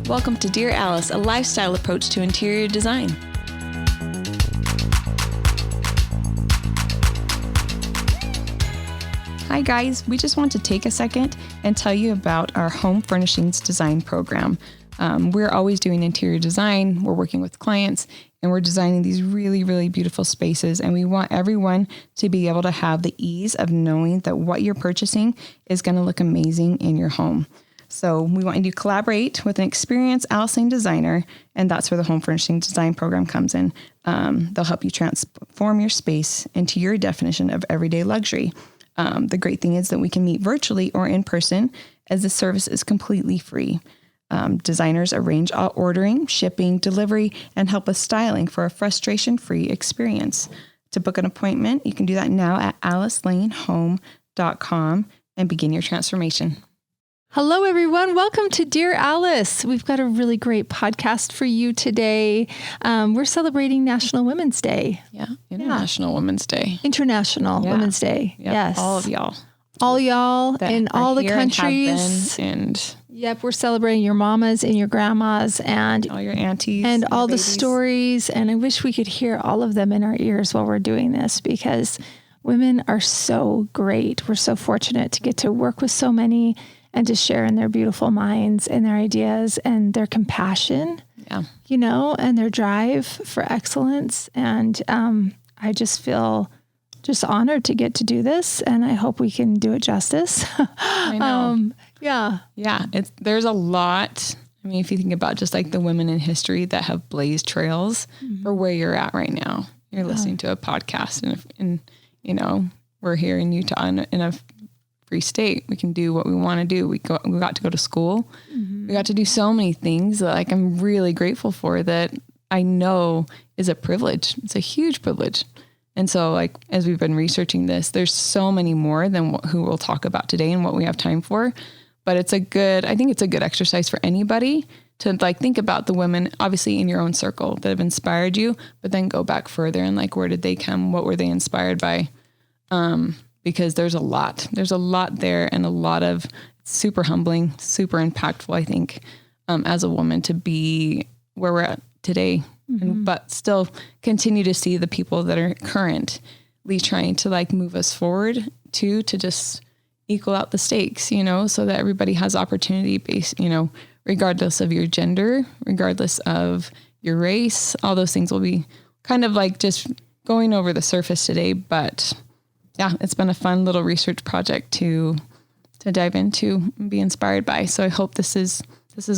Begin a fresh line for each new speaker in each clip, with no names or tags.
Welcome to Dear Alice, a lifestyle approach to interior design. Hi guys, we just want to take a second and tell you about our home furnishings design program. We're always doing interior design, we're working with clients, and we're designing these really, really beautiful spaces. And we want everyone to be able to have the ease of knowing that what you're purchasing is going to look amazing in your home. So we want you to collaborate with an experienced Alice Lane designer, and that's where the home furnishing design program comes in. They'll help you transform your space into your definition of everyday luxury. The great thing is that we can meet virtually or in person, as the service is completely free. Designers arrange all ordering, shipping, delivery, and help with styling for a frustration-free experience. To book an appointment, you can do that now at alicelanehome.com and begin your transformation.
Hello, everyone. Welcome to Dear Alice. We've got a really great podcast for you today. We're celebrating National Women's Day.
International Women's Day.
International Women's Day.
Yep.
Yes.
All of y'all.
All y'all in all the countries.
And
yep, we're celebrating your mamas and your grandmas and
all your aunties.
And all
babies.
the stories. And I wish we could hear all of them in our ears while we're doing this, because women are so great. We're so fortunate to get to work with so many and to share in their beautiful minds and their ideas and their compassion, and their drive for excellence. And I just feel just honored to get to do this, and I hope we can do it justice.
I know.
Yeah.
There's a lot. I mean, if you think about just like the women in history that have blazed trails for where you're at right now, you're listening to a podcast, and we're here in Utah in a free state. We can do what we want to do. We got to go to school. We got to do so many things that I'm really grateful for, that I know is a privilege. It's a huge privilege. And so as we've been researching this, there's so many more than who we'll talk about today and what we have time for. But I think it's a good exercise for anybody to think about the women, obviously in your own circle, that have inspired you, but then go back further and where did they come? What were they inspired by? Because there's a lot there, and a lot of super humbling, super impactful, I think, as a woman to be where we're at today, but still continue to see the people that are currently trying to move us forward to just equal out the stakes, so that everybody has opportunity based, regardless of your gender, regardless of your race. All those things will be kind of just going over the surface today, but yeah, it's been a fun little research project to dive into and be inspired by. So I hope this is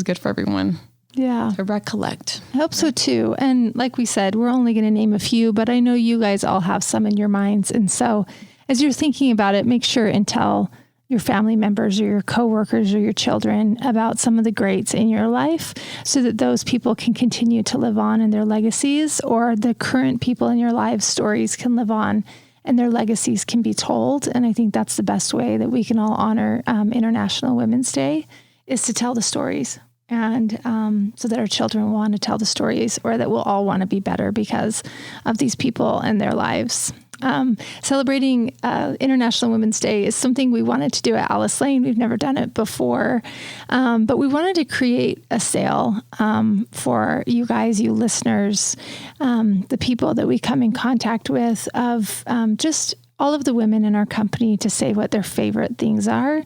good for everyone.
Yeah.
To recollect.
I hope so too. And like we said, we're only going to name a few, but I know you guys all have some in your minds. And so as you're thinking about it, make sure and tell your family members or your coworkers or your children about some of the greats in your life, so that those people can continue to live on in their legacies, or the current people in your lives' stories can live on and their legacies can be told. And I think that's the best way that we can all honor International Women's Day, is to tell the stories. And so that our children want to tell the stories, or that we'll all want to be better because of these people and their lives. Celebrating International Women's Day is something we wanted to do at Alice Lane. We've never done it before, but we wanted to create a sale for you guys, you listeners, the people that we come in contact with, of just all of the women in our company, to say what their favorite things are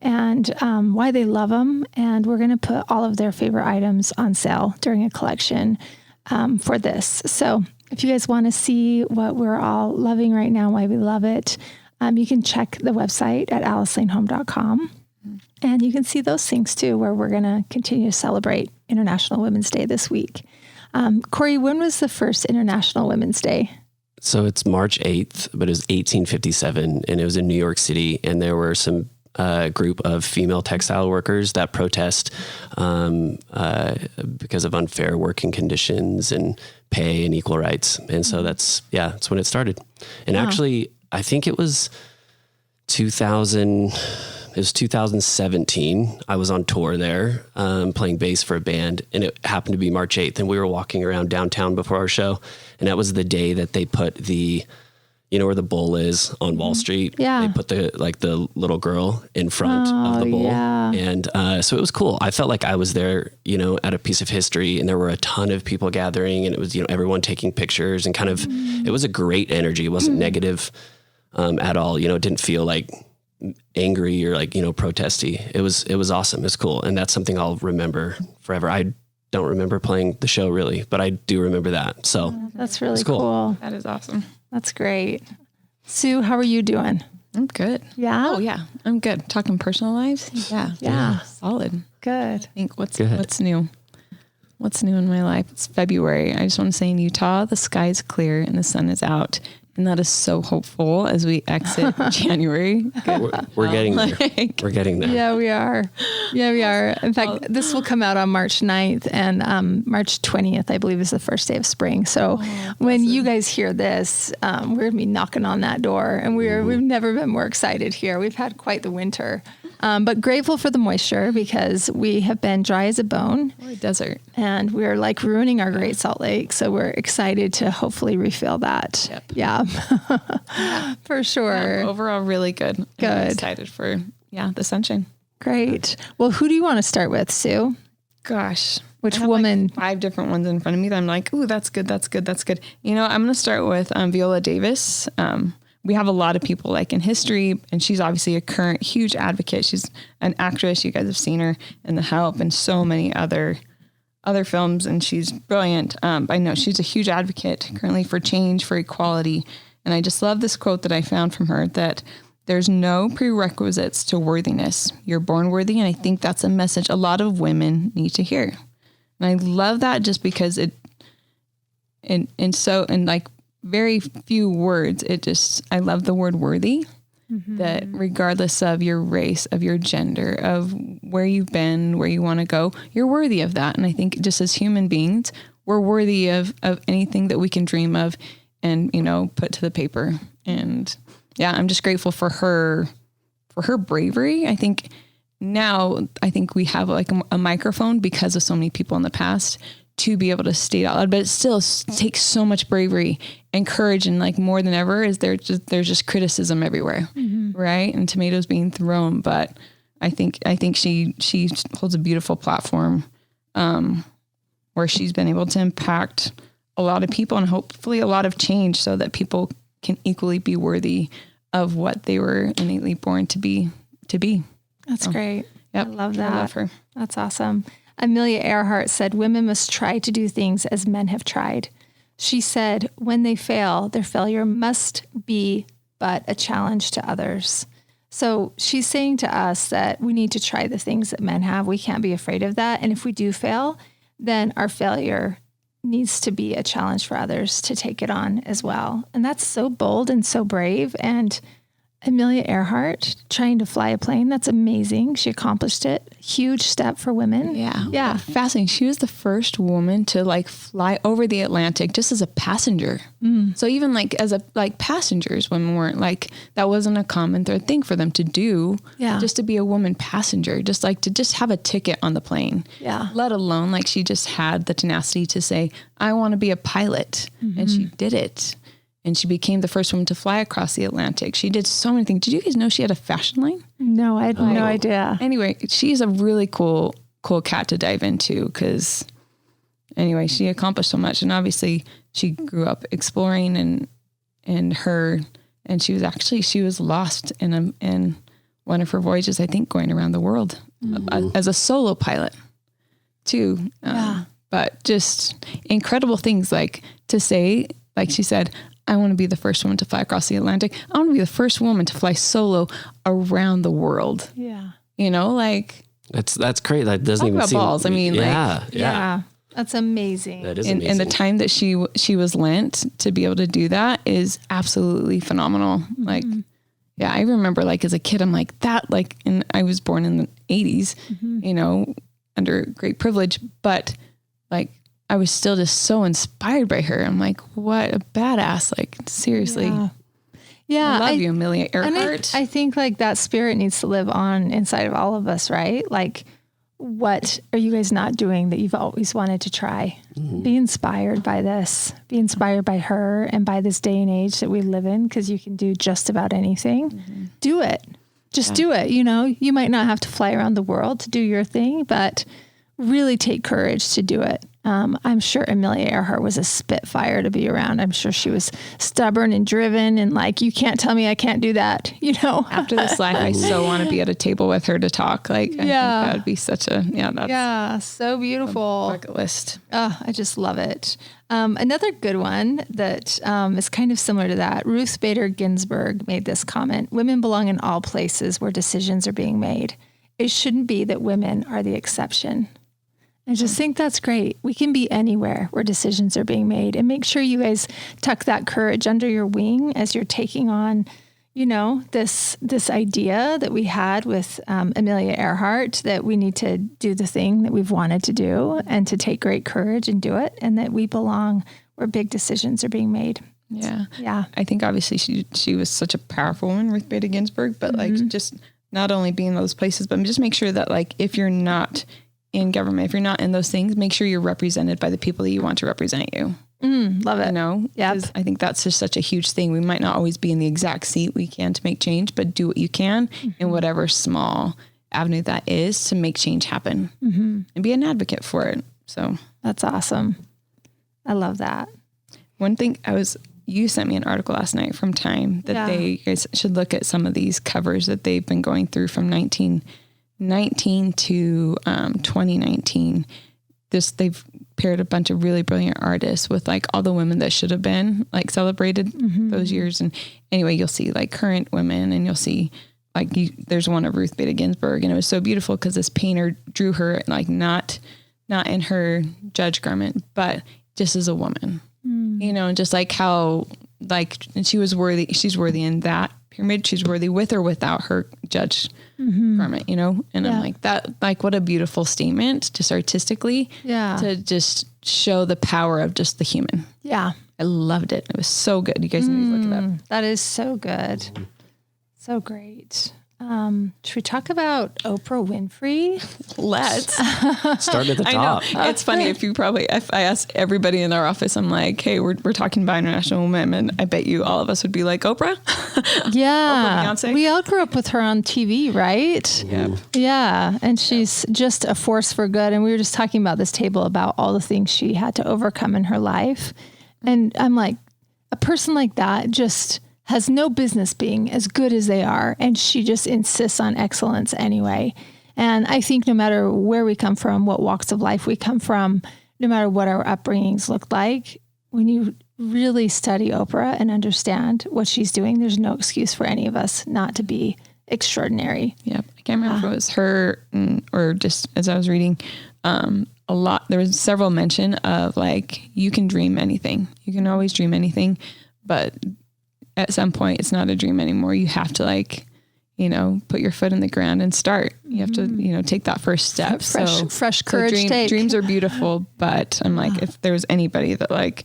and why they love them. And we're going to put all of their favorite items on sale during a collection for this. So if you guys want to see what we're all loving right now, why we love it, you can check the website at alicelanehome.com. And you can see those things too, where we're going to continue to celebrate International Women's Day this week. Corey, when was the first International Women's Day?
So it's March 8th, but it was 1857, and it was in New York City. And there were some group of female textile workers that protest because of unfair working conditions and pay and equal rights. And so that's when it started. And actually, I think it was 2017. I was on tour there, playing bass for a band, and it happened to be March 8th. And we were walking around downtown before our show. And that was the day that they put the you know where the bowl is on Wall Street?
Yeah.
They put the little girl in front of the bowl.
Yeah.
And so it was cool. I felt like I was there, you know, at a piece of history, and there were a ton of people gathering, and it was, you know, everyone taking pictures, and kind of, it was a great energy. It wasn't negative at all. You know, it didn't feel like angry or like, you know, protesty. It was awesome. It was cool. And that's something I'll remember forever. I don't remember playing the show really, but I do remember that. So
that's really
cool.
cool.
That is awesome.
That's great. Sue, how are you doing?
I'm good.
Yeah.
Oh yeah, I'm good. Talking personal lives. Yeah. Solid.
Good.
I think what's new? What's new in my life? It's February. I just want to say in Utah, the sky is clear and the sun is out. And that is so hopeful as we exit January.
We're getting there. We're getting there.
Yeah, we are. Yeah, we are. In fact, this will come out on March 9th, and March 20th, I believe, is the first day of spring. So when you guys hear this, we're going to be knocking on that door, and we've never been more excited here. We've had quite the winter. But grateful for the moisture because we have been dry as a bone.
Or a desert.
And we're like ruining our Great Salt Lake. So we're excited to hopefully refill that.
Yep.
Yeah, for sure.
Yeah, overall, really good.
Good.
I'm excited for, the sunshine.
Great. Well, who do you want to start with, Sue?
Gosh.
Which
I have
woman?
like 5 different ones in front of me that I'm like, ooh, that's good. That's good. That's good. You know, I'm going to start with Viola Davis. We have a lot of people like in history, and she's obviously a current huge advocate. She's an actress. You guys have seen her in The Help and so many other films, and she's brilliant. I know she's a huge advocate currently for change, for equality. And I just love this quote that I found from her, that there's no prerequisites to worthiness. You're born worthy. And I think that's a message a lot of women need to hear. And I love that just because in like very few words, I love the word worthy, that regardless of your race, of your gender, of where you've been, where you want to go, you're worthy of that. And I think just as human beings, we're worthy of anything that we can dream of and, you know, put to the paper. And I'm just grateful for her bravery. I think now we have like a microphone because of so many people in the past to be able to state out loud, but it still takes so much bravery and courage, and like more than ever there's just criticism everywhere, right? And tomatoes being thrown. But I think she holds a beautiful platform where she's been able to impact a lot of people and hopefully a lot of change so that people can equally be worthy of what they were innately born to be.
That's great.
Yep.
I love that.
I love her.
That's awesome. Amelia Earhart said, women must try to do things as men have tried. She said, when they fail, their failure must be but a challenge to others. So she's saying to us that we need to try the things that men have. We can't be afraid of that. And if we do fail, then our failure needs to be a challenge for others to take it on as well. And that's so bold and so brave. And Amelia Earhart trying to fly a plane, that's amazing. She accomplished it. Huge step for women.
Yeah. Fascinating. She was the first woman to like fly over the Atlantic just as a passenger. So even like as passengers, women weren't like, that wasn't a common thing for them to do.
Yeah.
Just to be a woman passenger, just like to just have a ticket on the plane.
Yeah.
Let alone like she just had the tenacity to say, I want to be a pilot. And she did it. And she became the first woman to fly across the Atlantic. She did so many things. Did you guys know she had a fashion line?
No, I had no idea.
Anyway, she's a really cool cat to dive into because anyway, she accomplished so much. And obviously she grew up exploring and she was lost in one of her voyages, I think, going around the world as a solo pilot too. But just incredible things like to say, like she said, I want to be the first woman to fly across the Atlantic. I want to be the first woman to fly solo around the world.
Yeah.
You know, like
that's great. That doesn't even seem
balls. I mean,
yeah. That's amazing.
That is amazing.
And the time that she was lent to be able to do that is absolutely phenomenal. Like, I remember like as a kid, I'm like that, like, and I was born in the 80s, you know, under great privilege, but like, I was still just so inspired by her. I'm like, what a badass. Like, seriously.
Yeah.
I love you, Amelia Earhart.
And I think like that spirit needs to live on inside of all of us, right? Like what are you guys not doing that you've always wanted to try? Be inspired by this. Be inspired by her and by this day and age that we live in, because you can do just about anything. Do it. Just do it. You know, you might not have to fly around the world to do your thing, but really take courage to do it. I'm sure Amelia Earhart was a spitfire to be around. I'm sure she was stubborn and driven and like, you can't tell me I can't do that. You know,
after this life, I so want to be at a table with her to talk. Like, I think that would be such a, that's
so beautiful.
Bucket list.
Oh, I just love it. Another good one that is kind of similar to that. Ruth Bader Ginsburg made this comment: women belong in all places where decisions are being made. It shouldn't be that women are the exception. I just think that's great. We can be anywhere where decisions are being made, and make sure you guys tuck that courage under your wing as you're taking on, you know, this idea that we had with Amelia Earhart, that we need to do the thing that we've wanted to do and to take great courage and do it, and that we belong where big decisions are being made.
Yeah.
Yeah.
I think obviously she was such a powerful woman, Ruth Bader Ginsburg, but like just not only be in those places, but just make sure that like if you're not in government, if you're not in those things, make sure you're represented by the people that you want to represent you.
Love it.
You know, I think that's just such a huge thing. We might not always be in the exact seat we can to make change, but do what you can in whatever small avenue that is to make change happen and be an advocate for it. So
that's awesome. I love that.
One thing you sent me an article last night from Time that you guys should look at some of these covers that they've been going through from 1919 to 2019. They've paired a bunch of really brilliant artists with like all the women that should have been like celebrated those years. And anyway, you'll see like current women, and you'll see like there's one of Ruth Bader Ginsburg, and it was so beautiful because this painter drew her like not in her judge garment, but just as a woman, you know, and just like how like she was worthy. She's worthy in that pyramid. She's worthy with or without her judge garment, you know? And I'm like, that, like, what a beautiful statement, just artistically, to just show the power of just the human.
Yeah.
I loved it. It was so good. You guys need to look it up.
That is so good. So great. Should we talk about Oprah Winfrey?
Let's
start at the top.
I know. It's funny if I asked everybody in our office, I'm like, hey, we're talking about international women. I bet you all of us would be like, Oprah?
Yeah.
Oprah, Beyonce?
We all grew up with her on TV, right?
Yeah.
Yeah. And she's just a force for good. And we were just talking about this table about all the things she had to overcome in her life. And I'm like, a person like that just has no business being as good as they are. And she just insists on excellence anyway. And I think no matter where we come from, what walks of life we come from, no matter what our upbringings look like, when you really study Oprah and understand what she's doing, there's no excuse for any of us not to be extraordinary.
Yep. I can't remember if it was her or just as I was reading, there was several mention of like, you can dream anything. You can always dream anything, but at some point it's not a dream anymore. You have to like, you know, put your foot in the ground and start. You have to, you know, take that first step.
Fresh courage.
Dreams are beautiful, but I'm like, if there was anybody that like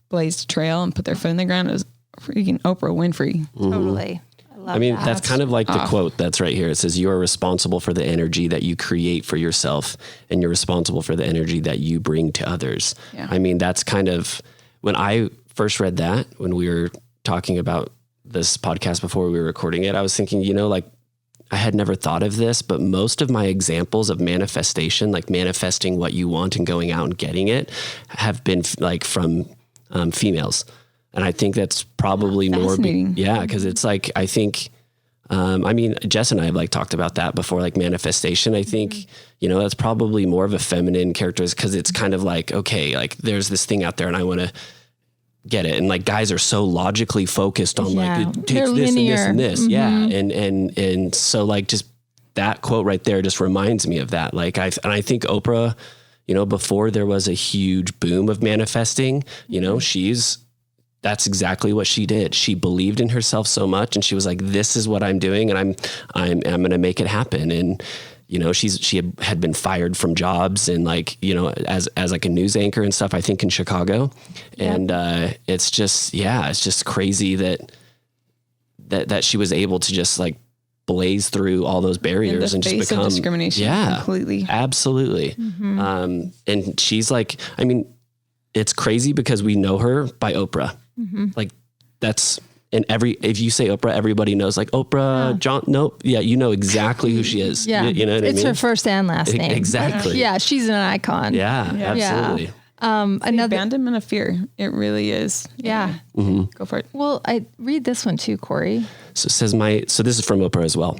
blazed a trail and put their foot in the ground, it was freaking Oprah Winfrey.
Totally.
I mean, that's kind of like the quote that's right here. It says, you are responsible for the energy that you create for yourself, and you're responsible for the energy that you bring to others. Yeah. I mean, that's kind of, when I first read that, when we were talking about this podcast before we were recording it, I was thinking, you know, like I had never thought of this, but most of my examples of manifestation, like manifesting what you want and going out and getting it, have been like from females. And I think that's probably more, because it's like, I think, I mean, Jess and I have like talked about that before, like manifestation. I think, you know, that's probably more of a feminine character, because it's kind of like, okay, like there's this thing out there and I want to get it. And like guys are so logically focused on like, it takes this and this and this. Yeah. And so like just that quote right there just reminds me of that. Like I think Oprah, you know, before there was a huge boom of manifesting, you know, that's exactly what she did. She believed in herself so much, and she was like, this is what I'm doing, and I'm going to make it happen. And, you know, she had been fired from jobs and like, you know, as like a news anchor and stuff, I think in Chicago. Yep. And, it's just crazy that she was able to just like blaze through all those barriers and just become
discrimination. Completely.
Absolutely. And she's like, I mean, it's crazy because we know her by Oprah. Like that's, and if you say Oprah, everybody knows like Oprah, John. Nope. Yeah. You know exactly who she is.
Yeah.
You know what I mean?
It's her first and last name.
Exactly.
Yeah. She's an icon.
Yeah. Absolutely.
Another abandonment of fear. It really is.
Yeah.
Go for it.
Well, I read this one too, Corey.
So it says so this is from Oprah as well.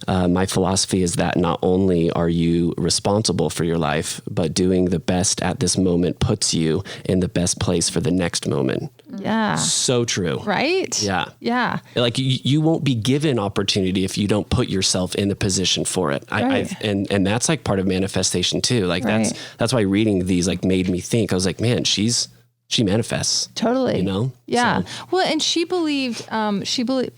My philosophy is that not only are you responsible for your life, but doing the best at this moment puts you in the best place for the next moment.
Yeah.
So true.
Right?
Yeah.
Yeah.
Like you won't be given opportunity if you don't put yourself in the position for it.
Right.
And that's like part of manifestation too. Like that's why reading these like made me think. I was like, man, she manifests.
Totally.
You know?
Yeah.
So.
Well, and she believed,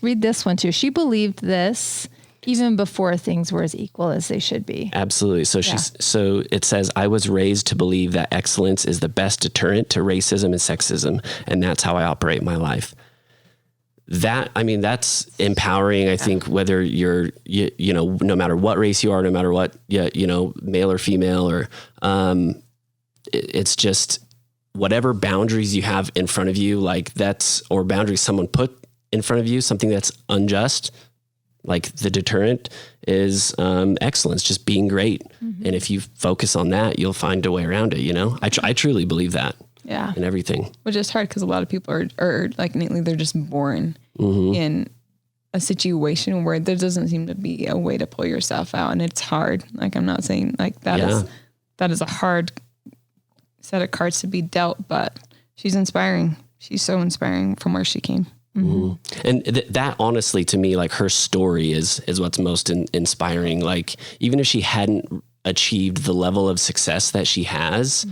read this one too. She believed this even before things were as equal as they should be.
Absolutely. So so it says, I was raised to believe that excellence is the best deterrent to racism and sexism. And that's how I operate my life. That's empowering. I think whether you're, no matter what race you are, no matter what, male or female, or it's just whatever boundaries you have in front of you, like or boundaries someone put in front of you, something that's unjust. Like the deterrent is excellence, just being great. And if you focus on that, you'll find a way around it. I truly believe that.
Yeah.
In everything.
Which is hard because a lot of people are like innately, they're just born in a situation where there doesn't seem to be a way to pull yourself out. And it's hard. Like, I'm not saying like that is a hard set of cards to be dealt, but she's inspiring. She's so inspiring from where she came.
And that honestly, to me, like her story is what's most inspiring. Like, even if she hadn't achieved the level of success that she has,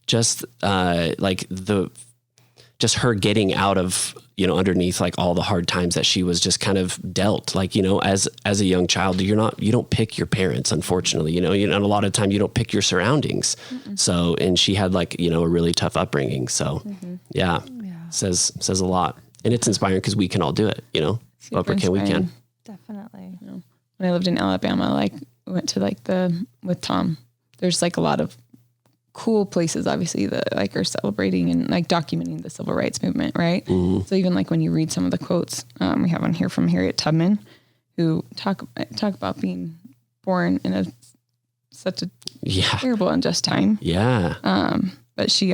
just just her getting out of, underneath like all the hard times that she was just kind of dealt, like, as a young child, you don't pick your parents, unfortunately, and a lot of time you don't pick your surroundings. So, and she had like, a really tough upbringing. So says a lot. And it's inspiring because we can all do it, Oprah can, we can.
Definitely.
When I lived in Alabama, like we went to like with Tom, there's like a lot of cool places, obviously, that like are celebrating and like documenting the civil rights movement. Right. So even like when you read some of the quotes, we have on here from Harriet Tubman, who talk about being born in such a terrible, unjust time. Yeah. But she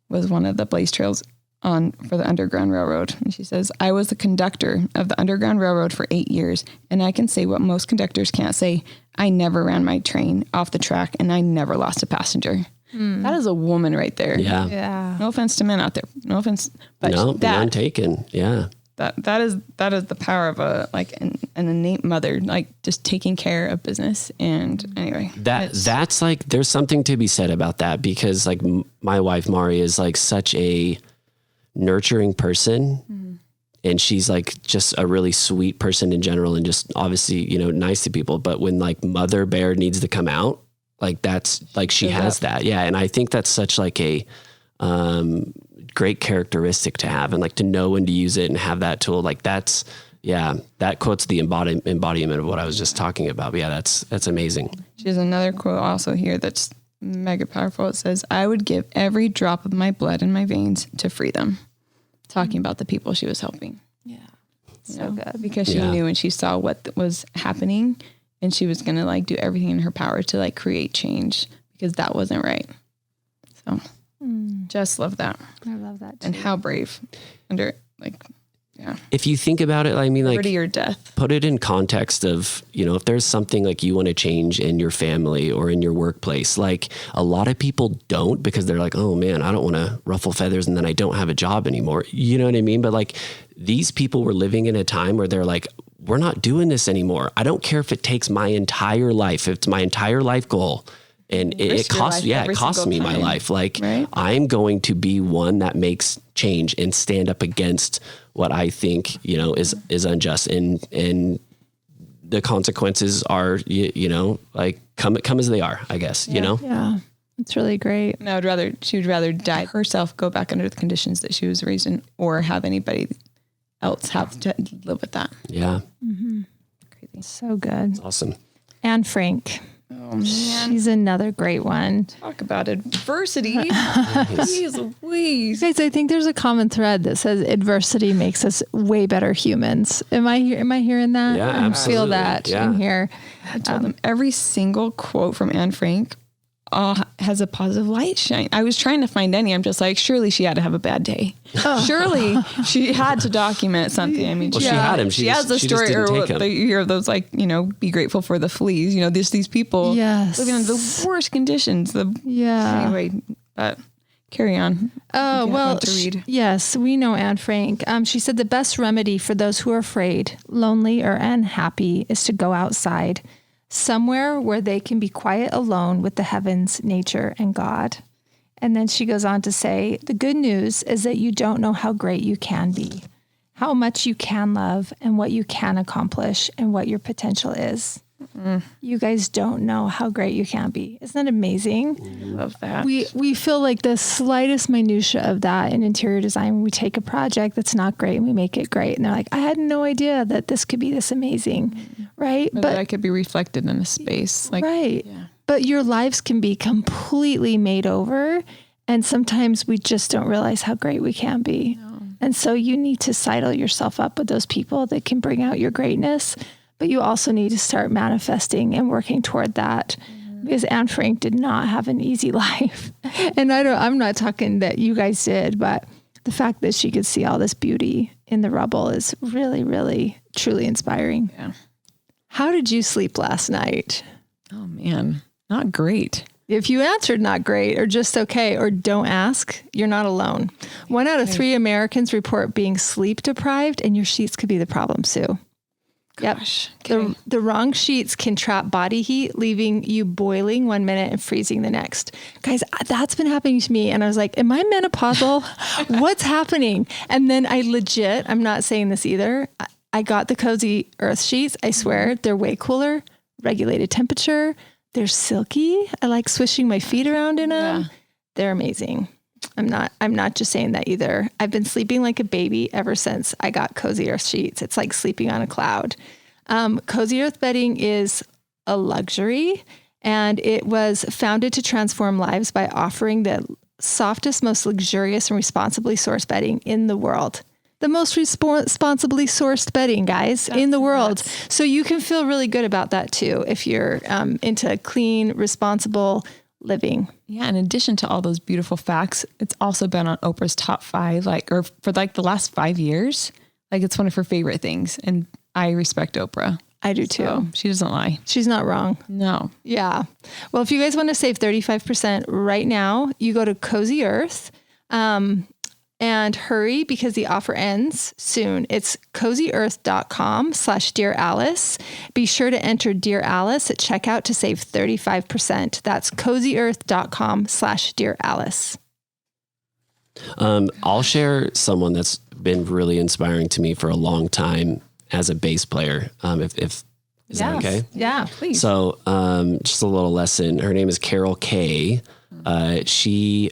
was one of the blaze trails for the Underground Railroad. And she says, I was the conductor of the Underground Railroad for 8 years, and I can say what most conductors can't say. I never ran my train off the track, and I never lost a passenger. That is a woman right there.
Yeah.
No offense to men out there. No offense. But
none taken. Yeah.
That is the power of an innate mother, like just taking care of business. And anyway, that's like, there's something to be said about that, because like my wife, Mari, is like such a nurturing person, and she's like just a really sweet person in general, and just obviously, nice to people. But when like Mother Bear needs to come out, like that's like she has that. Yeah. And I think that's such like a great characteristic to have, and like to know when to use it and have that tool. Like that quote's the embodiment of what I was just talking about. But yeah, that's amazing. She has another quote also here that's mega powerful. It says, I would give every drop of my blood in my veins to free them. Talking about the people she was helping. Yeah. So good. Because she knew, and she saw what was happening, and she was going to like do everything in her power to like create change, because that wasn't right. So just love that. I love that too. And how brave if you think about it, I mean, like, your death. Put it in context of, if there's something like you want to change in your family or in your workplace, like a lot of people don't, because they're like, oh man, I don't want to ruffle feathers and then I don't have a job anymore. You know what I mean? But like these people were living in a time where they're like, we're not doing this anymore. I don't care if it takes my entire life, if it's my entire life goal. And it costs me my life. Like, I'm going to be one that makes change and stand up against what I think, is unjust. And the consequences are, like come as they are, I guess, Yeah.
It's really great.
And she would rather die herself, go back under the conditions that she was raised in, or have anybody else have to live with that.
Yeah.
So good.
Awesome.
Anne Frank.
Oh man,
She's another great one.
talk about adversity. Jeez Louise.
Guys, I think there's a common thread that says adversity makes us way better humans. Am I hearing that?
Yeah,
I
absolutely.
feel that in here.
I told them every single quote from Anne Frank has a positive light shine. I was trying to find any. I'm just like, surely she had to have a bad day. Surely she had to document something. I mean,
Well, she had him. She
has the
just
story,
didn't
or
take him.
you hear those like, be grateful for the fleas. These people living in the worst conditions. Anyway, but carry on.
Oh, well,
to read.
yes, we know Anne Frank. She said the best remedy for those who are afraid, lonely, or unhappy is to go outside, somewhere where they can be quiet alone with the heavens, nature, and God. And then she goes on to say, the good news is that you don't know how great you can be, how much you can love, and what you can accomplish, and what your potential is. You guys don't know how great you can be. Isn't that amazing?
Love that.
We feel like the slightest minutia of that in interior design. We take a project that's not great and we make it great. And they're like, I had no idea that this could be this amazing. Right.
But that could be reflected in a space.
Right.
Yeah.
But your lives can be completely made over. And sometimes we just don't realize how great we can be. No. And so you need to sidle yourself up with those people that can bring out your greatness. But you also need to start manifesting and working toward that, because Anne Frank did not have an easy life. And I'm not talking that you guys did, but the fact that she could see all this beauty in the rubble is really, really, truly inspiring.
Yeah.
How did you sleep last night?
Oh man, not great.
If you answered not great or just okay or don't ask, you're not alone. 1 out of 3 Americans report being sleep deprived, and your sheets could be the problem, Sue.
Gosh.
Yep.
Okay.
The wrong sheets can trap body heat, leaving you boiling 1 minute and freezing the next. Guys, that's been happening to me. And I was like, am I menopausal? What's happening? And then I'm not saying this either. I got the Cozy Earth sheets. I swear they're way cooler, regulated temperature. They're silky. I like swishing my feet around in them. Yeah. They're amazing. I'm not just saying that either. I've been sleeping like a baby ever since I got Cozy Earth sheets. It's like sleeping on a cloud. Cozy Earth bedding is a luxury, and it was founded to transform lives by offering the softest, most luxurious and responsibly sourced bedding in the world. The most responsibly sourced bedding, guys, in the world. So you can feel really good about that too if you're into clean, responsible living.
Yeah. In addition to all those beautiful facts, it's also been on Oprah's top 5, for the last 5 years. It's one of her favorite things. And I respect Oprah.
I do too.
So she doesn't lie.
She's not wrong.
No.
Yeah. Well, if you guys want to save 35% right now, you go to Cozy Earth. And hurry, because the offer ends soon. It's cozyearth.com/Dear Alice. Be sure to enter Dear Alice at checkout to save 35%. That's cozyearth.com/Dear Alice.
I'll share someone that's been really inspiring to me for a long time as a bass player. Is that okay?
Yeah, please.
So, just a little lesson. Her name is Kaye. She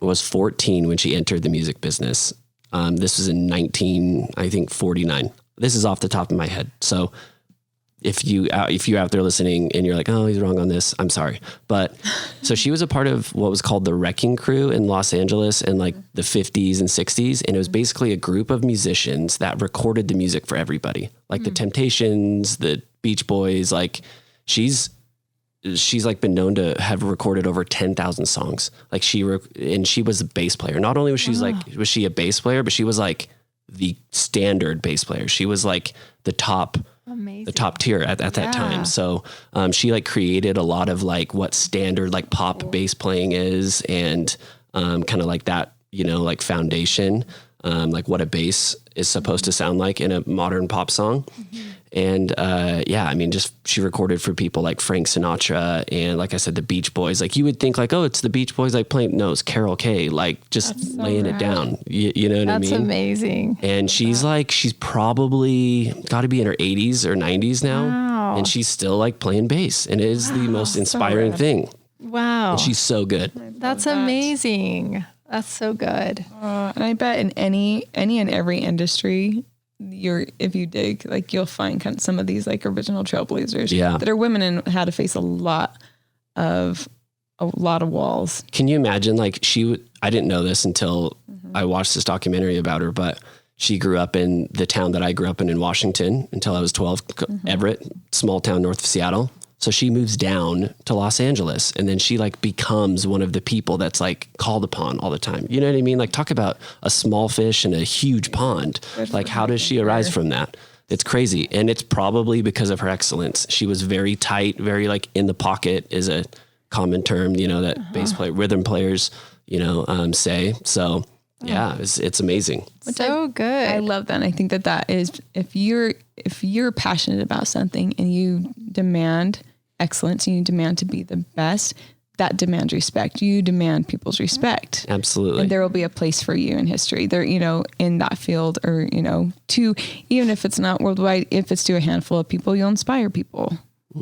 was 14 when she entered the music business. This was in 1949. This is off the top of my head. So if you're out there listening and you're like, oh, he's wrong on this, I'm sorry. But so she was a part of what was called the Wrecking Crew in Los Angeles in the 50s and 60s. And it was basically a group of musicians that recorded the music for everybody, the Temptations, the Beach Boys. She's been known to have recorded over 10,000 songs. She was a bass player. Not only was she a bass player, but she was the standard bass player. She was the top,
amazing,
the top tier at that time. So, she created a lot of what standard pop bass playing is, and kind of that, foundation, what a bass is supposed to sound like in a modern pop song. Mm-hmm. And, she recorded for people like Frank Sinatra and, like I said, the Beach Boys. You would think oh, it's the Beach Boys playing. No, it's Kaye, just laying it down. You know what I mean?
That's amazing.
And she's she's probably got to be in her 80s or 90s now.
Wow.
And she's still playing bass. And it is the most inspiring thing.
Wow.
And she's so good.
That's amazing. That's so good.
And I bet in any and every industry, if you dig, like you'll find kind of some of these like original trailblazers that are women and had to face a lot of walls.
Can you imagine like I didn't know this until I watched this documentary about her, but she grew up in the town that I grew up in Washington until I was 12, Everett, small town north of Seattle. So she moves down to Los Angeles and then she like becomes one of the people that's like called upon all the time. You know what I mean? Like talk about a small fish in a huge pond. Like how does she arise from that? It's crazy. And it's probably because of her excellence. She was very tight, very like in the pocket is a common term, that rhythm players, say. So yeah, it's amazing.
So good.
I love that. And I think that is, if you're passionate about something and you demand excellence and you demand to be the best, that demands respect. You demand people's respect.
Absolutely.
And there will be a place for you in history there, in that field or, to, even if it's not worldwide, if it's to a handful of people, you'll inspire people.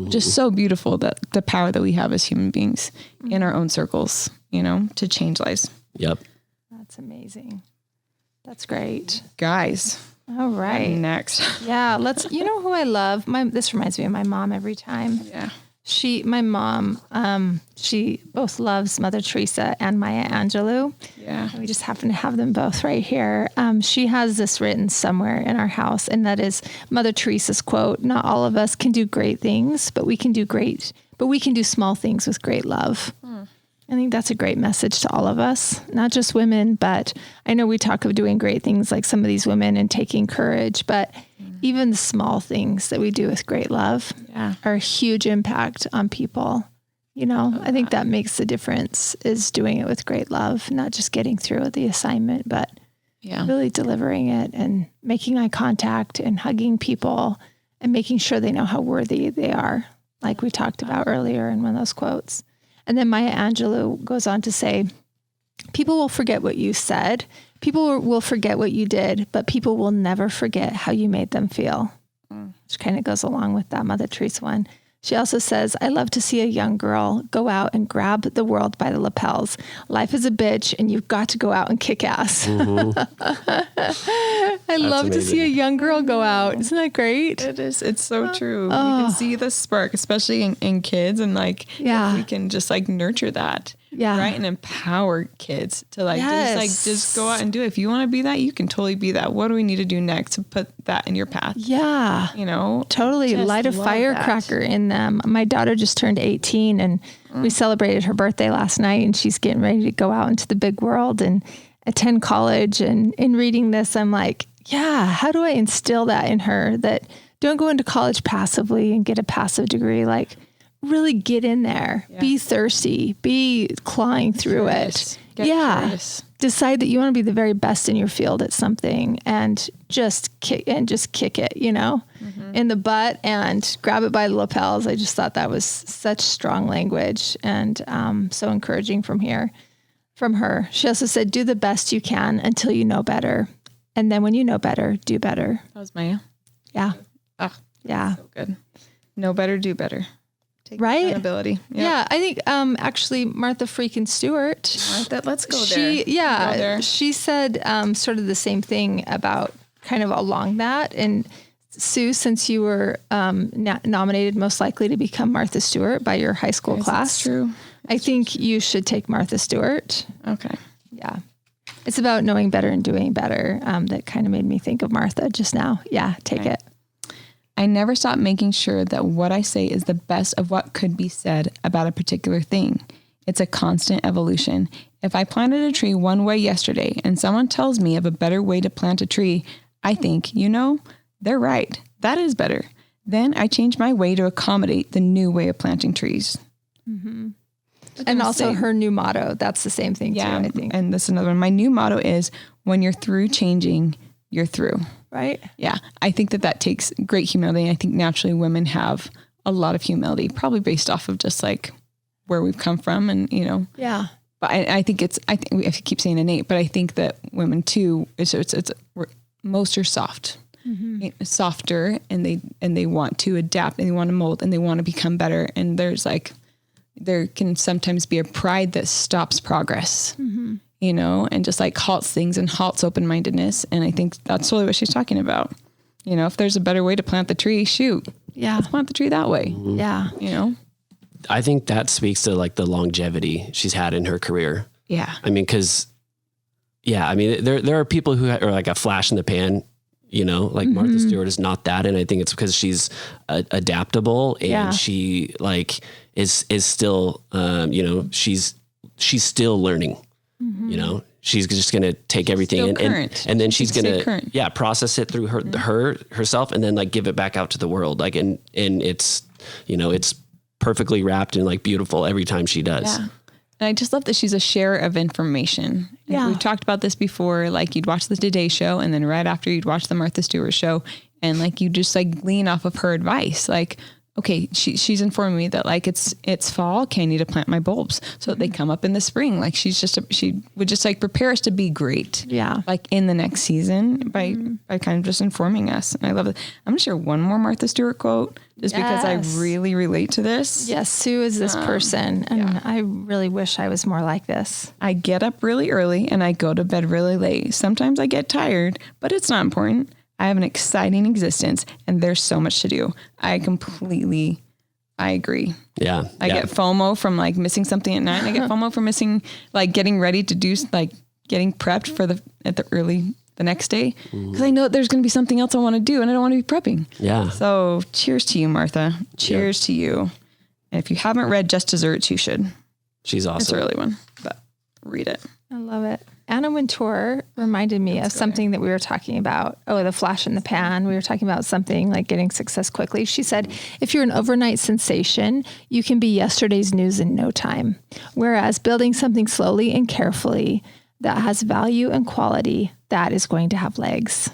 Just so beautiful that the power that we have as human beings in our own circles, to change lives.
Yep.
That's amazing. That's great.
Guys.
All right.
Next.
Yeah. Who I love? This reminds me of my mom every time.
Yeah.
My mom, she both loves Mother Teresa and Maya Angelou.
Yeah.
We just happen to have them both right here. She has this written somewhere in our house, and that is Mother Teresa's quote, "Not all of us can do great things, but we can do small things with great love." I think that's a great message to all of us, not just women, but I know we talk of doing great things like some of these women and taking courage, but even the small things that we do with great love are a huge impact on people. I think that makes the difference, is doing it with great love, not just getting through the assignment, but really delivering it and making eye contact and hugging people and making sure they know how worthy they are, like we talked about earlier in one of those quotes. And then Maya Angelou goes on to say, people will forget what you said. People will forget what you did, but people will never forget how you made them feel. Which kind of goes along with that Mother Teresa one. She also says, I love to see a young girl go out and grab the world by the lapels. Life is a bitch and you've got to go out and kick ass. I love to see a young girl go out. Isn't that great?
It is. It's so true. You can see the spark, especially in kids, and if we can just nurture that. Yeah. Right. And empower kids to just go out and do it. If you want to be that, you can totally be that. What do we need to do next to put that in your path?
Yeah. Totally light a firecracker in them. My daughter just turned 18 and we celebrated her birthday last night, and she's getting ready to go out into the big world and attend college. And in reading this, I'm like, how do I instill that in her, that don't go into college passively and get a passive degree? Really get in there, be thirsty, be clawing through it. Curious. Decide that you want to be the very best in your field at something, and just kick it, in the butt and grab it by the lapels. I just thought that was such strong language, and so encouraging from her. She also said, do the best you can until you know better. And then when you know better, do better.
That was Maya.
Yeah.
Oh,
yeah.
So good. Know better, do better. Take
right?
Accountability. Yep.
Yeah. I think, actually Martha freaking Stewart.
Let's go there.
She said, sort of the same thing about kind of along that. And Sue, since you were, nominated most likely to become Martha Stewart by your high school class.
That's true.
I think you should take Martha Stewart.
Okay.
Yeah. It's about knowing better and doing better. That kind of made me think of Martha just now. Yeah. Take it.
I never stop making sure that what I say is the best of what could be said about a particular thing. It's a constant evolution. If I planted a tree one way yesterday and someone tells me of a better way to plant a tree, I think, they're right. That is better. Then I change my way to accommodate the new way of planting trees.
Mm-hmm. And also her new motto. That's the same thing too, I think.
And this is another one. My new motto is, when you're through changing, you're through.
Right.
Yeah. I think that takes great humility. I think naturally women have a lot of humility, probably based off of just where we've come from and,
Yeah.
But I think I keep saying innate, but I think that women too, most are soft, softer, and they want to adapt and they want to mold and they want to become better. And there can sometimes be a pride that stops progress. And just halts things and halts open-mindedness. And I think that's really what she's talking about. you know, if there's a better way to plant the tree, shoot.
Yeah.
Let's plant the tree that way.
Mm-hmm.
Yeah.
You know?
I think that speaks to like the longevity she's had in her career.
Yeah.
I mean, there are people who are like a flash in the pan, you know, like Martha Stewart is not that. And I think it's because she's adaptable and she like is still, you know, she's still learning, you know, she's just going to take everything and then she's going to, process it through herself and then like give it back out to the world. Like, and it's, you know, it's perfectly wrapped and like beautiful every time she does.
Yeah. And I just love that she's a sharer of information. Like we've talked about this before, like you'd watch the Today Show and then right after you'd watch the Martha Stewart show and like you just like glean off of her advice. Like, okay, she's informing me that like it's fall. Okay, I need to plant my bulbs so that they come up in the spring. Like she would just like prepare us to be great.
Yeah.
Like in the next season by kind of just informing us. And I love it. I'm going to share one more Martha Stewart quote just because I really relate to this.
Yes. Sue is this person. And I really wish I was more like this.
I get up really early and I go to bed really late. Sometimes I get tired, but it's not important. I have an exciting existence and there's so much to do. I agree.
Yeah.
I get FOMO from like missing something at night. And I get FOMO from missing, like getting ready to do, like getting prepped for the next day. Cause I know there's going to be something else I want to do and I don't want to be prepping.
Yeah.
So cheers to you, Martha. Cheers to you. And if you haven't read Just Desserts, you should.
She's awesome.
It's a early one, but read it.
I love it. Anna Wintour reminded me of something that we were talking about. Oh, the flash in the pan. We were talking about something like getting success quickly. She said, if you're an overnight sensation, you can be yesterday's news in no time. Whereas building something slowly and carefully that has value and quality, that is going to have legs.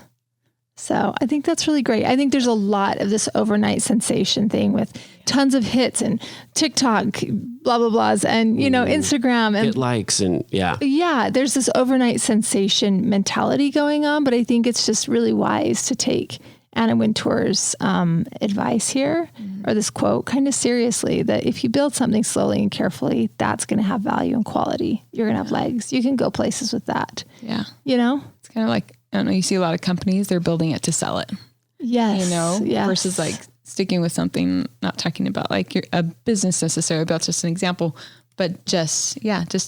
So I think that's really great. I think there's a lot of this overnight sensation thing with tons of hits and TikTok, blah, blah, blahs, and, you know, Instagram and
get likes and
yeah, there's this overnight sensation mentality going on, but I think it's just really wise to take Anna Wintour's advice here or this quote kind of seriously, that if you build something slowly and carefully, that's going to have value and quality. You're going to have legs. You can go places with that.
Yeah.
You know,
it's kind of like, I don't know, you see a lot of companies, they're building it to sell it.
Yes.
You know, versus like sticking with something, not talking about like a business necessarily, but just an example, but just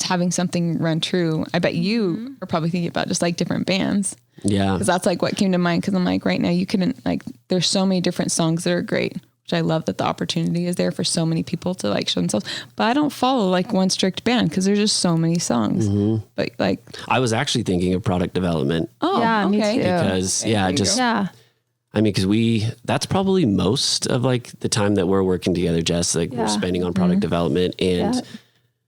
having something run true. I bet you are probably thinking about just like different bands.
Yeah.
Cause that's like what came to mind. Cause I'm like, right now you couldn't like, there's so many different songs that are great, which I love that the opportunity is there for so many people to like show themselves, but I don't follow like one strict band cause there's just so many songs, but like,
I was actually thinking of product development.
Oh, yeah, me too.
Because I mean, cause that's probably most of like the time that we're working together, Jess, like we're spending on product development and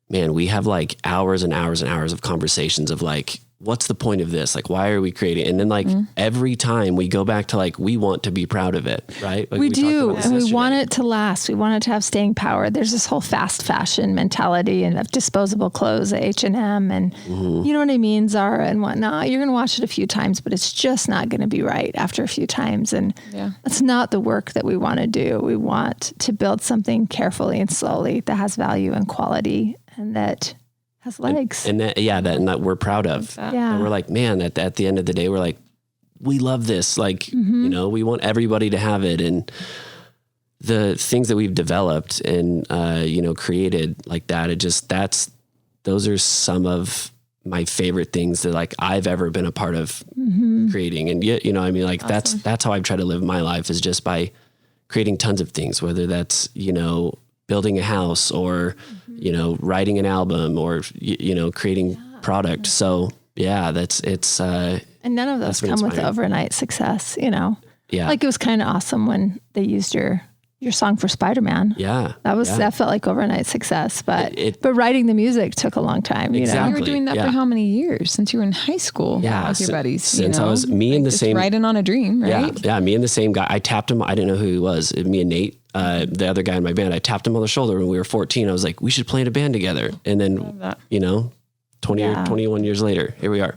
man, we have like hours and hours and hours of conversations of like, what's the point of this? Like, why are we creating? And then like every time we go back to like, we want to be proud of it, right? Like
we do. And we want it to last. We want it to have staying power. There's this whole fast fashion mentality and of disposable clothes at H&M and you know what I mean? Zara and whatnot. You're going to watch it a few times, but it's just not going to be right after a few times. And that's not the work that we want to do. We want to build something carefully and slowly that has value and quality and that has legs.
And that we're proud of. And we're like, man, at the end of the day, we're like, we love this. Like, you know, we want everybody to have it. And the things that we've developed and, you know, created like that, those are some of my favorite things that like I've ever been a part of creating. And yet, you know, I mean, like that's how I've tried to live my life is just by creating tons of things, whether that's, you know, building a house or, you know, writing an album or, you know, creating product. So and
none of those come with overnight success, you know? Yeah. Like it was kind of awesome when they used your song for Spider-Man.
Yeah.
That felt like overnight success, but writing the music took a long time, you know?
You were doing that for how many years? Since you were in high school with your buddies?
Since I was and the same.
Riding on a dream, right?
Yeah. Me and the same guy. I tapped him. I didn't know who he was. Me and Nate, the other guy in my band, I tapped him on the shoulder when we were 14. I was like, we should play in a band together. And then, you know, 21 years later, here we are.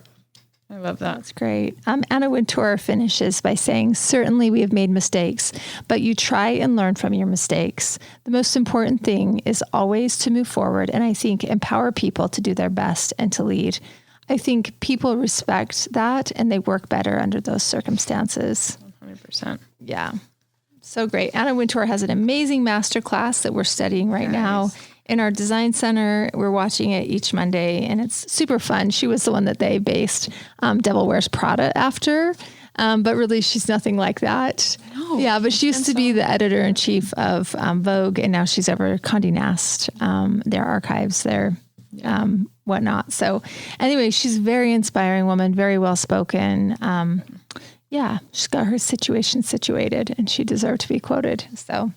I love that.
That's great. Anna Wintour finishes by saying, certainly we have made mistakes, but you try and learn from your mistakes. The most important thing is always to move forward. And I think empower people to do their best and to lead. I think people respect that and they work better under those circumstances.
100%.
Yeah. So great. Anna Wintour has an amazing masterclass that we're studying right now in our design center. We're watching it each Monday and it's super fun. She was the one that they based Devil Wears Prada after. But really she's nothing like that. No, yeah. But she used to be the editor-in-chief of Vogue, and now she's over Condé Nast, their archives, their whatnot. So anyway, she's a very inspiring woman, very well-spoken. Yeah, she's got her situation situated and she deserved to be quoted. So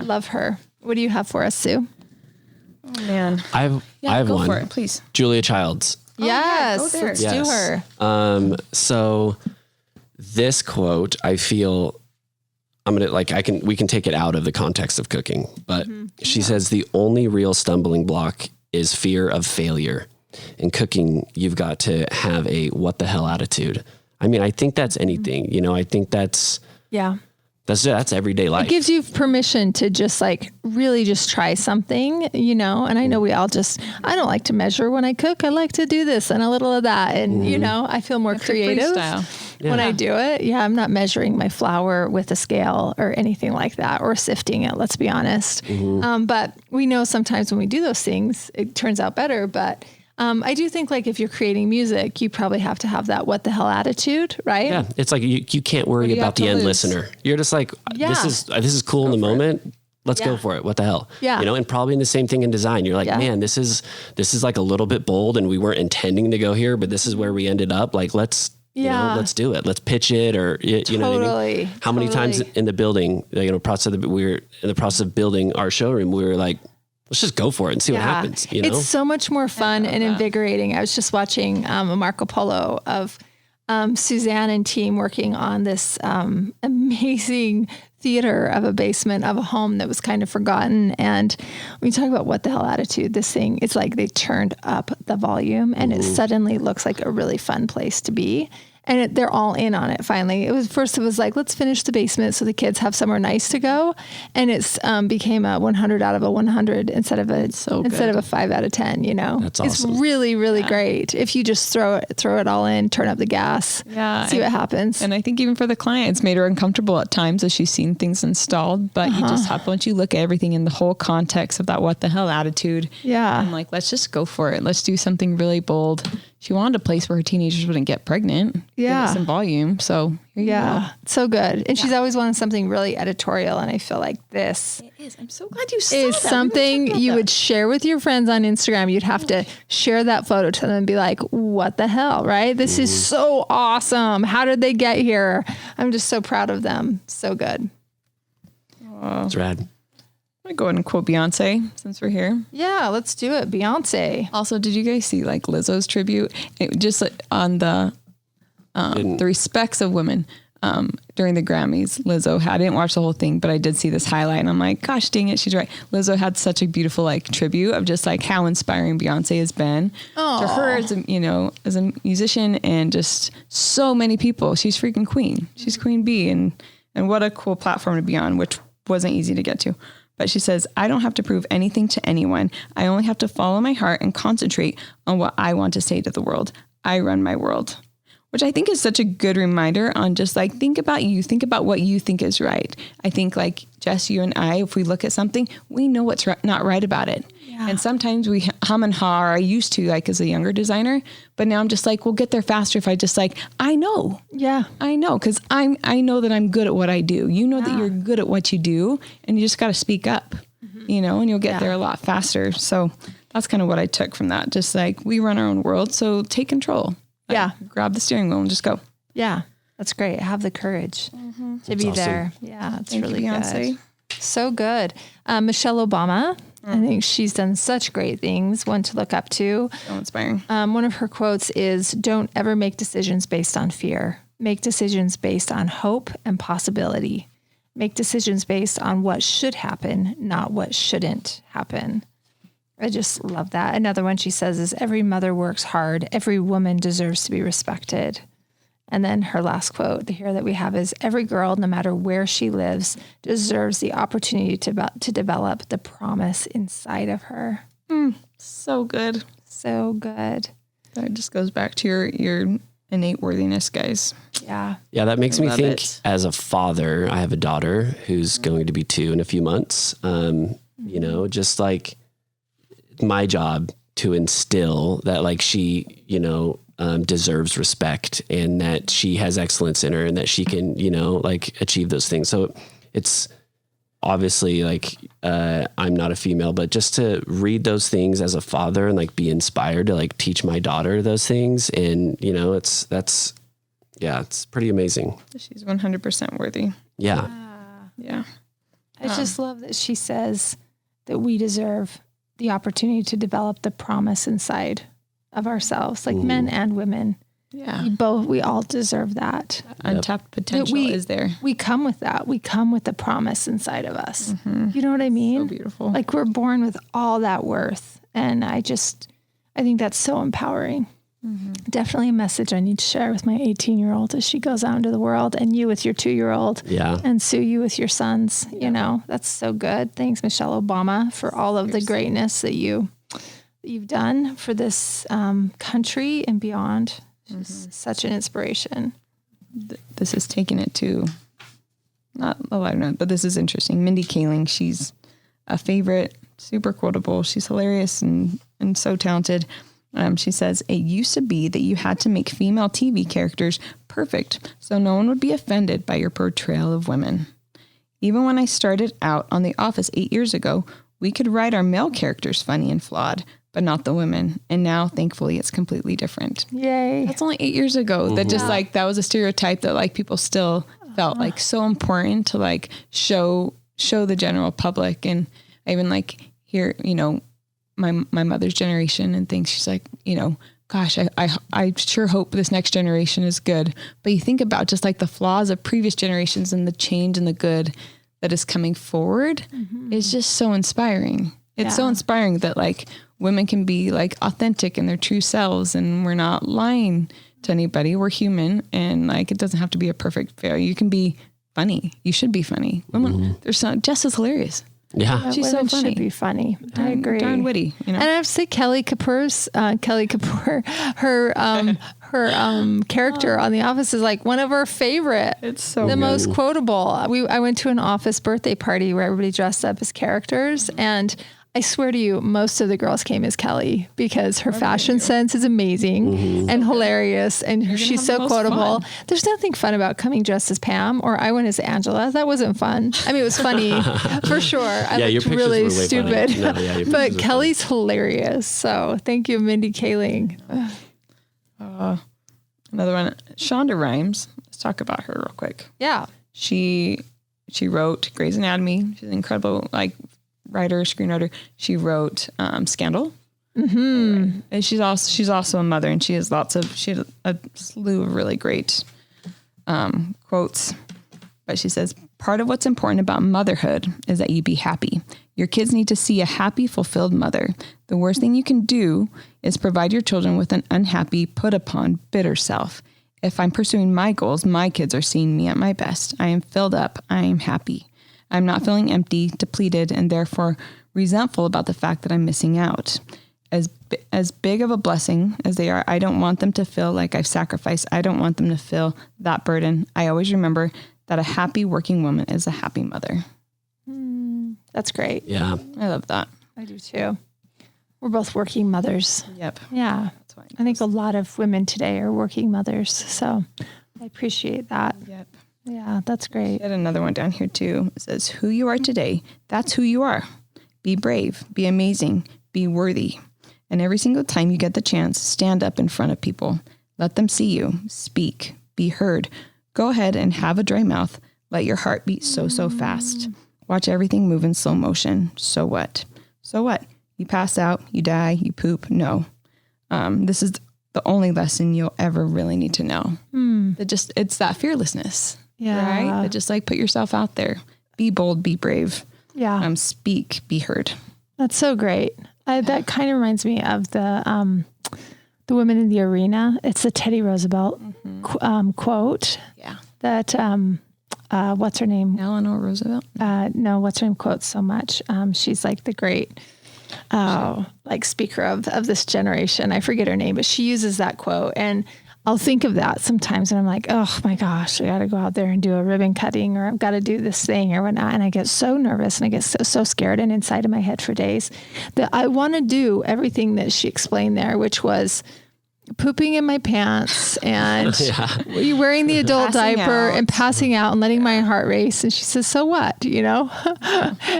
love her. What do you have for us, Sue?
Oh man. I have
go
one.
For it, please.
Julia Childs.
Yes.
Go there.
Let's do her.
So this quote, I feel we can take it out of the context of cooking, but she says the only real stumbling block is fear of failure. In cooking, you've got to have a what the hell attitude. I mean, I think that's anything, I think that's everyday life.
It gives you permission to just really just try something, and I know I don't like to measure when I cook. I like to do this and a little of that. And, I feel more creative when I do it. Yeah. I'm not measuring my flour with a scale or anything like that, or sifting it, let's be honest. But we know sometimes when we do those things, it turns out better. But I do think if you're creating music, you probably have to have that what the hell attitude, right? Yeah.
It's you can't worry about the end listener. You're just this is cool in the moment. Let's go for it. What the hell? Yeah. And probably in the same thing in design. You're man, this is a little bit bold and we weren't intending to go here, but this is where we ended up. Let's do it. Let's pitch it, or you know what I mean? How many times in the building, we were in the process of building our showroom, we were let's just go for it and see what happens.
It's so much more fun and invigorating. I was just watching a Marco Polo of Suzanne and team working on this amazing theater of a basement of a home that was kind of forgotten. And when you talk about what the hell attitude, this thing, it's they turned up the volume and it suddenly looks like a really fun place to be. And they're all in on it. Finally, it was let's finish the basement so the kids have somewhere nice to go. And it's became a 100 out of a 100 instead of a 5 out of 10.
That's awesome.
It's really, really great if you just throw it all in, turn up the gas, see what happens.
And I think even for the client, it's made her uncomfortable at times as she's seen things installed. But you just have, once you look at everything in the whole context of that what the hell attitude, I'm let's just go for it. Let's do something really bold. She wanted a place where her teenagers wouldn't get pregnant. Yeah. Some volume. So here you go.
So good. And she's always wanted something really editorial. And I feel like this
is. I'm so glad you saw
is
that.
Something you would share with your friends on Instagram. You'd have to share that photo to them and be like, what the hell, right? This is so awesome. How did they get here? I'm just so proud of them. So good.
It's rad.
I'm going to go ahead and quote Beyonce since we're here.
Yeah, let's do it. Beyonce.
Also, did you guys see Lizzo's tribute? Just on the respects of women during the Grammys, Lizzo had, I didn't watch the whole thing, but I did see this highlight and I'm like, gosh, dang it. She's right. Lizzo had such a beautiful tribute of just how inspiring Beyonce has been to her as a musician and just so many people. She's freaking queen. She's queen bee. And what a cool platform to be on, which wasn't easy to get to. But she says, I don't have to prove anything to anyone. I only have to follow my heart and concentrate on what I want to say to the world. I run my world, which I think is such a good reminder on just think about you, think about what you think is right. I think Jess, you and I, if we look at something, we know what's not right about it. Yeah. And sometimes we hum and haw, or I used to as a younger designer, but now I'm just we'll get there faster if I just I know. Yeah. I know. Cause I know that I'm good at what I do. You know that you're good at what you do and you just got to speak up, and you'll get there a lot faster. So that's kind of what I took from that. Just we run our own world. So take control. Grab the steering wheel and just go. Yeah.
That's great. Have the courage to be there. Yeah. It's really good. So good. Michelle Obama. I think she's done such great things. One to look up to.
So inspiring.
One of her quotes is, don't ever make decisions based on fear. Make decisions based on hope and possibility. Make decisions based on what should happen, not what shouldn't happen. I just love that. Another one she says is, every mother works hard. Every woman deserves to be respected. And then her last quote here that we have is, every girl, no matter where she lives, deserves the opportunity to develop the promise inside of her.
So good.
So good.
That just goes back to your innate worthiness, guys.
Yeah.
Yeah, that makes me
Love
think
it.
as a father, I have a daughter who's going to be 2 in a few months. You know, just like my job to instill that like she, you know, deserves respect and that she has excellence in her and that she can, you know, like achieve those things. So it's obviously like, I'm not a female, but just to read those things as a father and like be inspired to like teach my daughter those things. And, you know, it's pretty amazing.
She's 100% worthy.
Yeah.
Yeah.
I just love that she says that we deserve the opportunity to develop the promise inside of ourselves, like men and women.
Yeah.
We all deserve that.
Untapped potential is there.
We come with that. We come with the promise inside of us. You know what I mean?
So beautiful.
Like we're born with all that worth. And I think that's so empowering. Definitely a message I need to share with my 18-year-old as she goes out into the world, and you with your 2-year-old.
Yeah.
And Sue, you with your sons. You know, that's so good. Thanks, Michelle Obama, for all of the greatness that you've done for this country and beyond. She's such an inspiration.
This is taking it to not a lighter note, but this is interesting. Mindy Kaling, she's a favorite, super quotable. She's hilarious and so talented. She says, it used to be that you had to make female TV characters perfect so no one would be offended by your portrayal of women. Even when I started out on The Office 8 years ago, we could write our male characters funny and flawed, but not the women. And now, thankfully, it's completely different.
Yay.
That's only 8 years ago. That just like, that was a stereotype that like people still felt like so important to like show the general public. And I even like hear, you know, my mother's generation and things. She's like, you know, gosh, I sure hope this next generation is good. But you think about just like the flaws of previous generations and the change and the good that is coming forward is just so inspiring. It's so inspiring that like women can be like authentic in their true selves and we're not lying to anybody. We're human and like, it doesn't have to be a perfect failure. You can be funny. You should be funny. Women, they're Jess is hilarious.
Yeah.
She's so funny.
Should be funny. I agree.
Darn witty, you know.
And I have to say, Kelly Kapoor, her character on The Office is like one of our favorite.
It's so
the
good.
most quotable. I went to an Office birthday party where everybody dressed up as characters, and I swear to you, most of the girls came as Kelly because her fashion sense is amazing and hilarious, and she's so quotable. There's nothing fun about coming dressed as Pam, or I went as Angela. That wasn't fun. I mean, it was funny for sure. I
your
looked
pictures
really
were way
stupid,
funny. No, your
but
pictures were
Kelly's hilarious. So thank you, Mindy Kaling.
Another one, Shonda Rhimes. Let's talk about her real quick.
Yeah.
She wrote Grey's Anatomy. She's an incredible like writer, screenwriter. She wrote Scandal. And she's also a mother, and she has a slew of really great quotes. But she says, part of what's important about motherhood is that you be happy. Your kids need to see a happy, fulfilled mother. The worst thing you can do is provide your children with an unhappy, put upon, bitter self. If I'm pursuing my goals, my kids are seeing me at my best. I am filled up. I am happy. I'm not feeling empty, depleted, and therefore resentful about the fact that I'm missing out. As big of a blessing as they are, I don't want them to feel like I've sacrificed. I don't want them to feel that burden. I always remember that a happy working woman is a happy mother.
That's great.
Yeah.
I love that.
I do too. We're both working mothers.
Yep.
Yeah.
That's why
I think a lot of women today are working mothers. So I appreciate that.
Yep.
Yeah, that's great.
I had another one down here too. It says, who you are today, that's who you are. Be brave, be amazing, be worthy. And every single time you get the chance, stand up in front of people. Let them see you, speak, be heard. Go ahead and have a dry mouth. Let your heart beat so fast. Watch everything move in slow motion. So what? So what? You pass out, you die, you poop. No. This is the only lesson you'll ever really need to know. It's that fearlessness.
Yeah.
Right? That just like put yourself out there. Be bold, be brave.
Yeah.
Speak, be heard.
That's so great. That kind of reminds me of the women in the arena. It's the Teddy Roosevelt quote. Yeah. That, what's her name?
Eleanor Roosevelt?
No, what's her name quotes so much. She's like the great, like speaker of this generation. I forget her name, but she uses that quote. And I'll think of that sometimes, and I'm like, oh my gosh, I got to go out there and do a ribbon cutting, or I've got to do this thing or whatnot. And I get so nervous and I get so scared and inside of my head for days that I want to do everything that she explained there, which was pooping in my pants and wearing the adult diaper and passing out and letting my heart race. And she says, so what,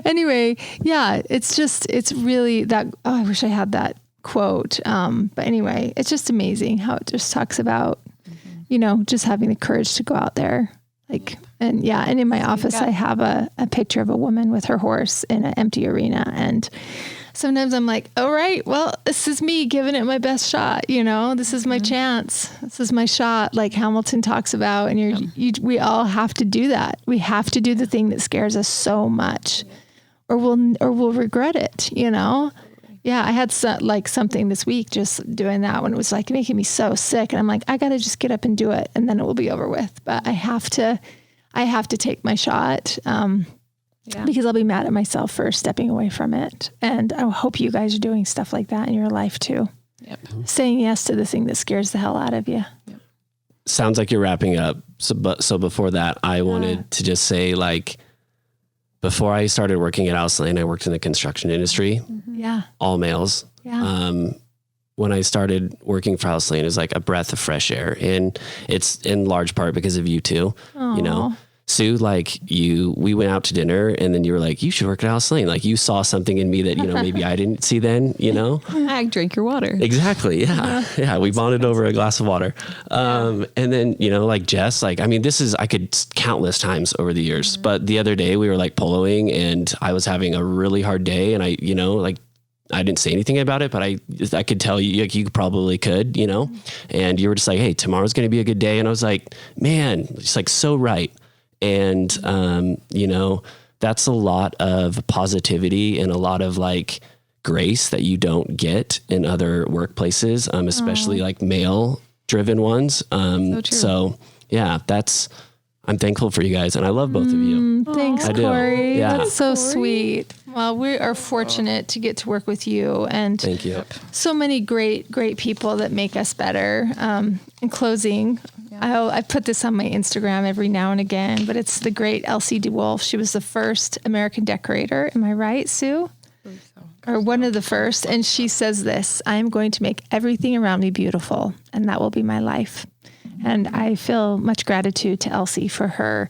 Anyway, yeah, it's really that, I wish I had that quote. But anyway, it's just amazing how it just talks about, just having the courage to go out there. And in my office, I have a picture of a woman with her horse in an empty arena. And sometimes I'm like, all right, well, this is me giving it my best shot. This is my chance. This is my shot. Like Hamilton talks about, and we all have to do that. We have to do the thing that scares us so much, or we'll regret it. Yeah, I had something this week just doing that when it was like making me so sick, and I'm like, I got to just get up and do it, and then it will be over with. But I have to take my shot because I'll be mad at myself for stepping away from it. And I hope you guys are doing stuff like that in your life too. Yep. Saying yes to the thing that scares the hell out of you. Yep.
Sounds like you're wrapping up. So before that, I wanted to just say, before I started working at Elsie, I worked in the construction industry.
Yeah.
All males.
Yeah.
When I started working for Elsie, it was like a breath of fresh air. And it's in large part because of you two.
Aww.
Sue, we went out to dinner, and then you were like, you should work at Elsie. You saw something in me that, maybe I didn't see then,
I drank your water.
Exactly. Yeah. Yeah. We bonded over a glass of water. And then, Jess, I could countless times over the years, but the other day we were poloing, and I was having a really hard day, and I didn't say anything about it, but I could tell you, you probably could, and you were just like, hey, tomorrow's going to be a good day. And I was like, man, just so right. And, that's a lot of positivity and a lot of grace that you don't get in other workplaces, especially male driven ones. So yeah, I'm thankful for you guys, and I love both of you.
Thanks, Corey.
Yeah.
That's so sweet. Well, we are fortunate to get to work with you, and
thank you.
So many great people that make us better. In closing, I put this on my Instagram every now and again, but it's the great Elsie de Wolfe. She was the first American decorator. Am I right, Sue? Or one of the first. And she says this: I am going to make everything around me beautiful, and that will be my life. And I feel much gratitude to Elsie for her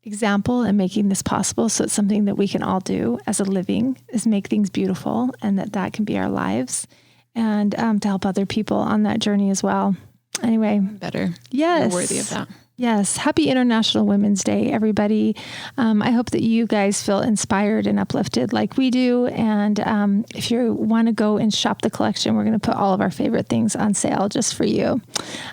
example and making this possible. So it's something that we can all do as a living, is make things beautiful, and that can be our lives, and to help other people on that journey as well. Anyway.
Better.
Yes.
You're worthy of that.
Yes. Happy International Women's Day, everybody. I hope that you guys feel inspired and uplifted like we do. And if you want to go and shop the collection, we're going to put all of our favorite things on sale just for you.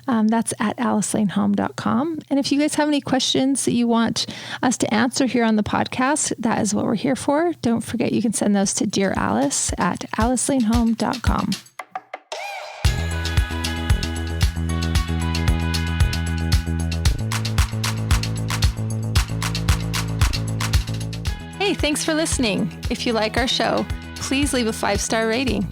That's at alicelanehome.com. And if you guys have any questions that you want us to answer here on the podcast, that is what we're here for. Don't forget, you can send those to Dear Alice at alicelanehome.com. Hey, thanks for listening. If you like our show, please leave a 5-star rating.